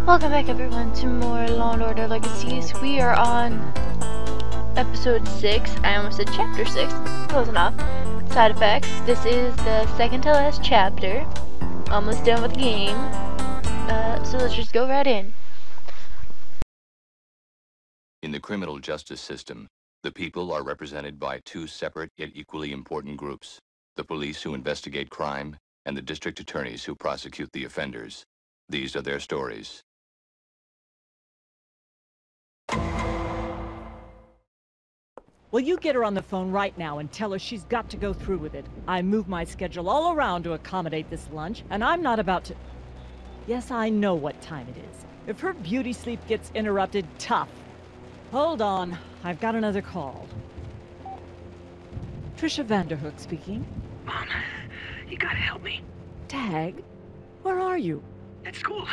Welcome back everyone to more Law & Order Legacies. We are on episode 6. I almost said chapter 6. Close enough. Side effects. This is the second to last chapter. Almost done with the game. So let's just go right in. In the criminal justice system, the people are represented by two separate yet equally important groups: the police who investigate crime and the district attorneys who prosecute the offenders. These are their stories. Well, you get her on the phone right now and tell her she's got to go through with it. I moved my schedule all around to accommodate this lunch, and I'm not about to... Yes, I know what time it is. If her beauty sleep gets interrupted, tough. Hold on, I've got another call. Trisha Vanderhook speaking. Mom, you gotta help me. Tag? Where are you? At school,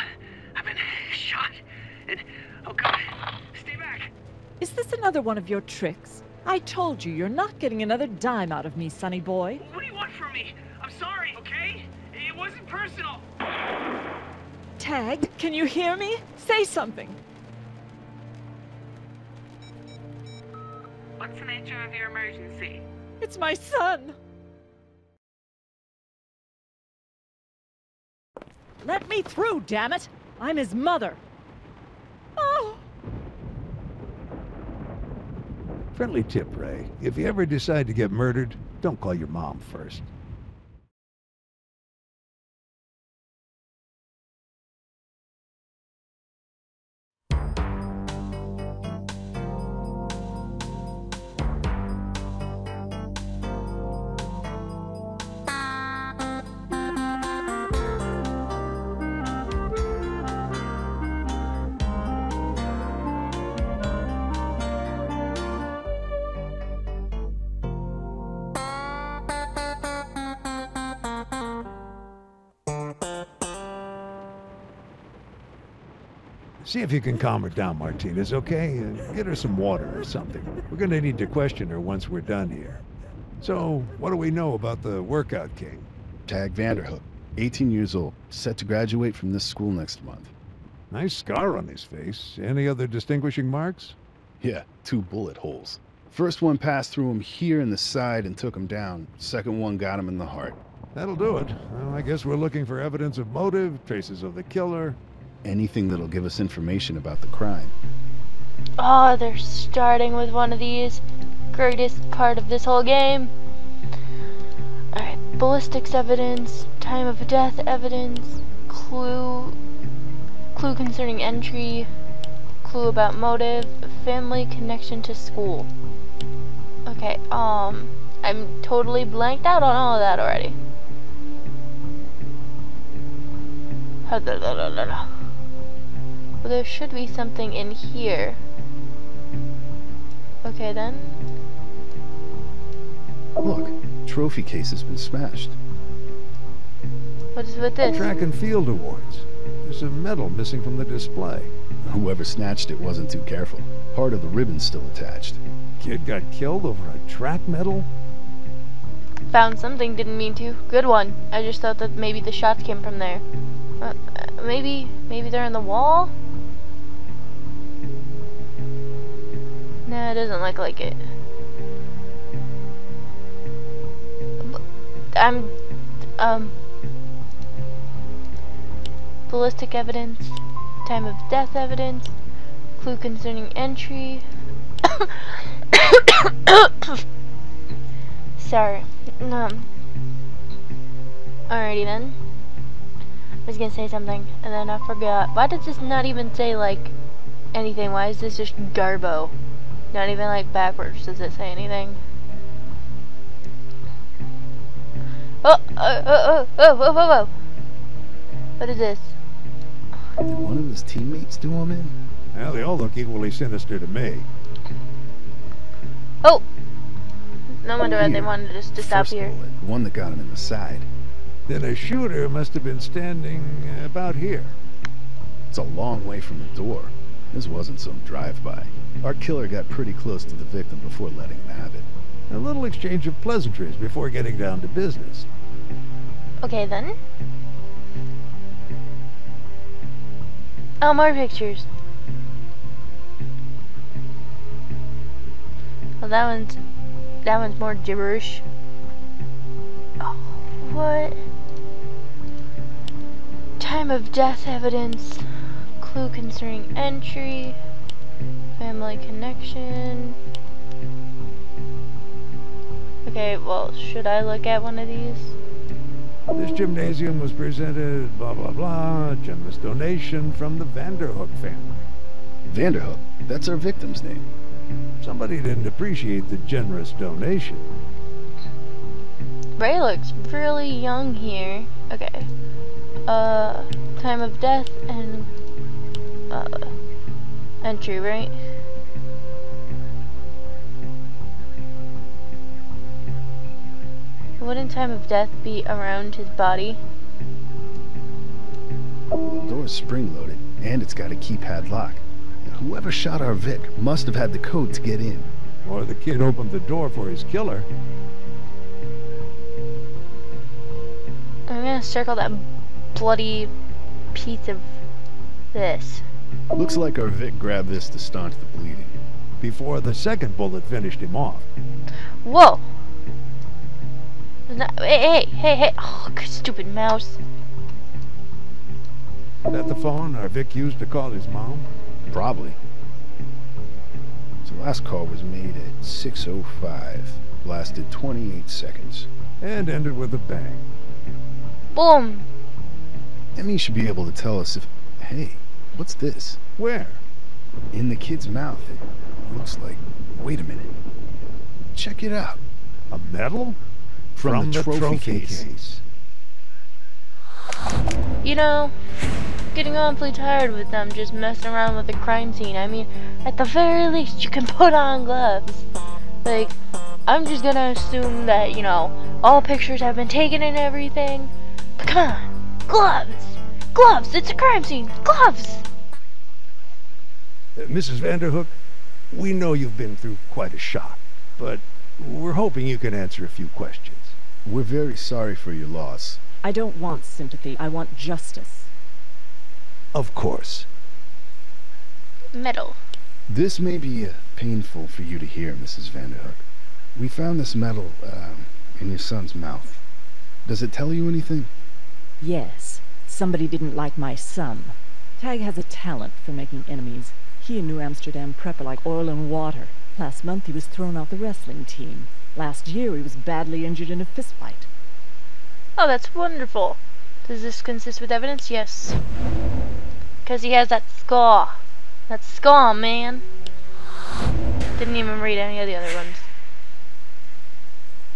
I've been shot, and oh god, stay back. Is this another one of your tricks? I told you, you're not getting another dime out of me, sonny boy. What do you want from me? I'm sorry, okay? It wasn't personal. Tag, can you hear me? Say something. What's the nature of your emergency? It's my son. Let me through, damn it! I'm his mother. Oh! Friendly tip, Ray. If you ever decide to get murdered, don't call your mom first. See if you can calm her down, Martinez, okay? Get her some water or something. We're gonna need to question her once we're done here. So, what do we know about the workout king? Tag Vanderhook, 18 years old, set to graduate from this school next month. Nice scar on his face. Any other distinguishing marks? Yeah, 2 bullet holes. First one passed through him here in the side and took him down. Second one got him in the heart. That'll do it. Well, I guess we're looking for evidence of motive, traces of the killer. Anything that'll give us information about the crime. Oh, they're starting with one of these. Greatest part of this whole game. Alright, ballistics evidence, time of death evidence, clue concerning entry, clue about motive, family connection to school. Okay, I'm totally blanked out on all of that already. Well, there should be something in here. Okay then. Look, trophy case has been smashed. What is with this? Track and field awards. There's a medal missing from the display. Whoever snatched it wasn't too careful. Part of the ribbon's still attached. Kid got killed over a track medal? Found something, didn't mean to. Good one. I just thought that maybe the shots came from there. Maybe they're in the wall? Nah, it doesn't look like it. Ballistic evidence, time of death evidence, clue concerning entry. Sorry. Alrighty then. I was gonna say something, and then I forgot. Why does this not even say, like, anything? Why is this just Garbo? Not even, like, backwards does it say anything. Whoa. What is this? Did one of his teammates do him in? Well, they all look equally sinister to me. Oh! No wonder why they wanted us to stop First here. bullet, one that got him in the side. Then a shooter must have been standing about here. It's a long way from the door. This wasn't some drive-by. Our killer got pretty close to the victim before letting him have it. A little exchange of pleasantries before getting down to business. Okay then. Oh, more pictures. Well, that one's more gibberish. Oh, what? Time of death evidence. Clue concerning entry. Family connection. Okay, well, should I look at one of these? This gymnasium was presented, blah, blah, blah, generous donation from the Vanderhook family. Vanderhook? That's our victim's name. Somebody didn't appreciate the generous donation. Ray looks really young here. Okay. Time of death and, entry, right? Wouldn't time of death be around his body? The door's spring-loaded, and it's got a keypad lock. Whoever shot our Vic must have had the code to get in. Or the kid opened the door for his killer. I'm gonna circle that bloody piece of this. Looks like our Vic grabbed this to staunch the bleeding. Before the second bullet finished him off. Whoa! Hey! Oh, stupid mouse. Is that the phone our Vic used to call his mom? Probably. So last call was made at 6:05. Lasted 28 seconds. And ended with a bang. Boom! Emmy should be able to tell us if... Hey, what's this? Where? In the kid's mouth. It looks like... Wait a minute. Check it out. A medal? From the trophy case. You know, getting awfully tired with them just messing around with the crime scene. I mean, at the very least, you can put on gloves. Like, I'm just gonna assume that, you know, all pictures have been taken and everything. But come on, gloves! Gloves! It's a crime scene! Gloves! Mrs. Vanderhook, we know you've been through quite a shock, but we're hoping you can answer a few questions. We're very sorry for your loss. I don't want sympathy. I want justice. Of course. Medal. This may be painful for you to hear, Mrs. Vanderhook. We found this medal, in your son's mouth. Does it tell you anything? Yes. Somebody didn't like my son. Tag has a talent for making enemies. He and New Amsterdam Prep are like oil and water. Last month he was thrown off the wrestling team. Last year he was badly injured in a fistfight. Oh, that's wonderful. Does this consist with evidence? Yes. Because he has that scar. That scar, man. Didn't even read any of the other ones.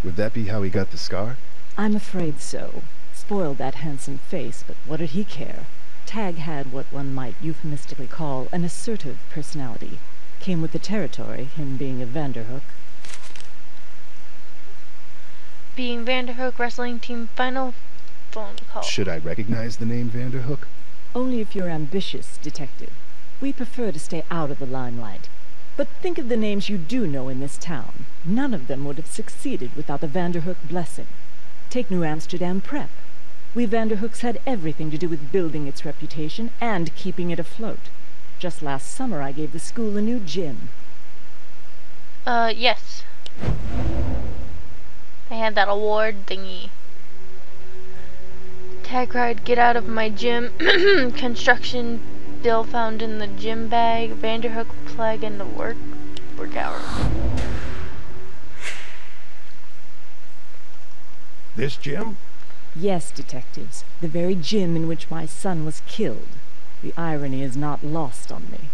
Would that be how he got the scar? I'm afraid so. Spoiled that handsome face, but what did he care? Tag had what one might euphemistically call an assertive personality. Came with the territory, him being a Vanderhook. Being Vanderhook wrestling team final phone call. Should I recognize the name Vanderhook? Only if you're ambitious, detective. We prefer to stay out of the limelight. But think of the names you do know in this town. None of them would have succeeded without the Vanderhook blessing. Take New Amsterdam Prep. We Vanderhooks had everything to do with building its reputation and keeping it afloat. Just last summer I gave the school a new gym. Yes. I had that award thingy. Tag ride, get out of my gym. Construction bill found in the gym bag. Vanderhook flag in the workout room. This gym? Yes, detectives. The very gym in which my son was killed. The irony is not lost on me.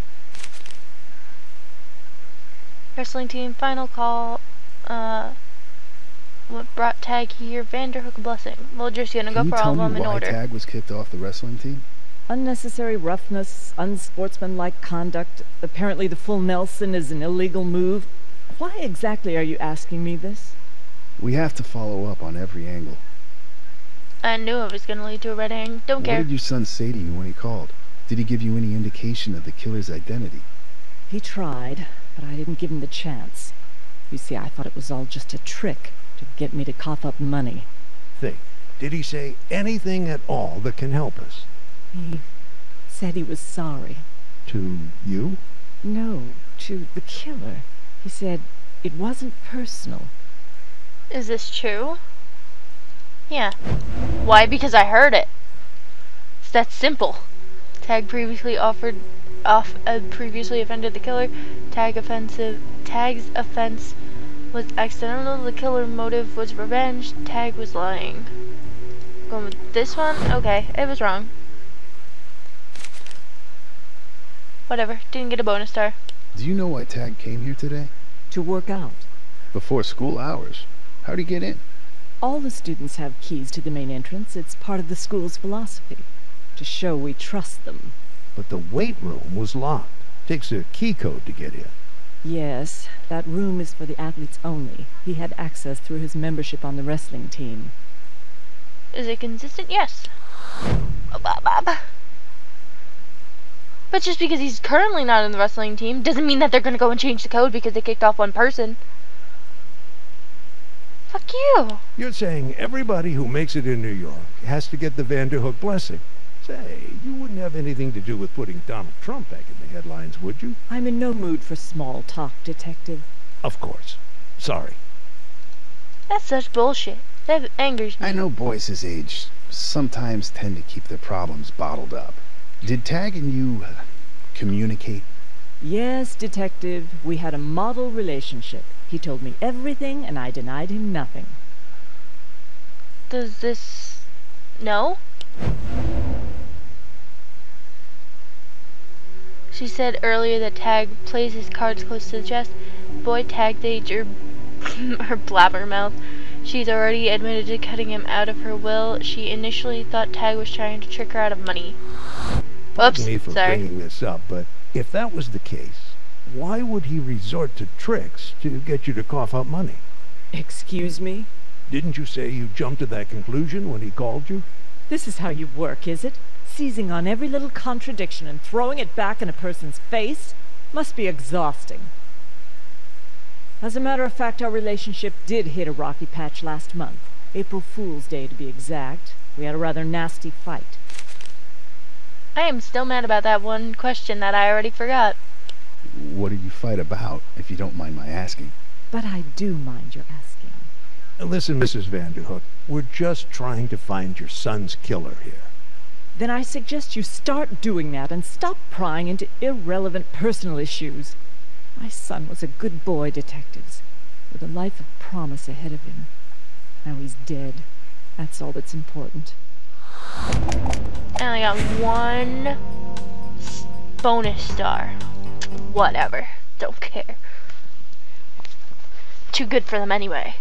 Wrestling team final call. What brought Tag here? Vanderhook blessing. We're just gonna go for all of them in order. Can you tell me why Tag was kicked off the wrestling team? Unnecessary roughness, unsportsmanlike conduct. Apparently the full Nelson is an illegal move. Why exactly are you asking me this? We have to follow up on every angle. I knew it was gonna lead to a red herring. Don't care. What did your son say to you when he called? Did he give you any indication of the killer's identity? He tried, but I didn't give him the chance. You see, I thought it was all just a trick to get me to cough up money. Think. Did he say anything at all that can help us? He said he was sorry. To you? No, to the killer. He said it wasn't personal. Is this true? Yeah. Why? Because I heard it. It's that simple. Tag previously previously offended the killer. Tag's offense was accidental. The killer motive was revenge. Tag was lying. Going with this one? Okay, it was wrong. Whatever, didn't get a bonus star. Do you know why Tag came here today? To work out. Before school hours. How'd he get in? All the students have keys to the main entrance. It's part of the school's philosophy. To show we trust them. But the weight room was locked. Takes a key code to get in. Yes, that room is for the athletes only. He had access through his membership on the wrestling team. Is it consistent? Yes. But just because he's currently not in the wrestling team doesn't mean that they're gonna go and change the code because they kicked off one person. Fuck you. You're saying everybody who makes it in New York has to get the Vanderhook blessing. Say, you wouldn't have anything to do with putting Donald Trump back in the headlines, would you? I'm in no mood for small talk, Detective. Of course. Sorry. That's such bullshit. That angers me. I know boys his age sometimes tend to keep their problems bottled up. Did Tag and you communicate? Yes, Detective. We had a model relationship. He told me everything, and I denied him nothing. Does this... No? She said earlier that Tag plays his cards close to the chest. Boy, Tag dates her blabbermouth. She's already admitted to cutting him out of her will. She initially thought Tag was trying to trick her out of money. Pardon me for sorry. bringing this up, but if that was the case, why would he resort to tricks to get you to cough up money? Excuse me? Didn't you say you jumped to that conclusion when he called you? This is how you work, is it? Seizing on every little contradiction and throwing it back in a person's face? Must be exhausting. As a matter of fact, our relationship did hit a rocky patch last month. April Fool's Day, to be exact. We had a rather nasty fight. I am still mad about that one question that I already forgot. What did you fight about, if you don't mind my asking? But I do mind your asking. Listen, Mrs. Vanderhook, we're just trying to find your son's killer here. Then I suggest you start doing that and stop prying into irrelevant personal issues. My son was a good boy, detectives, with a life of promise ahead of him. Now he's dead. That's all that's important. And I got one bonus star. Whatever. Don't care. Too good for them anyway.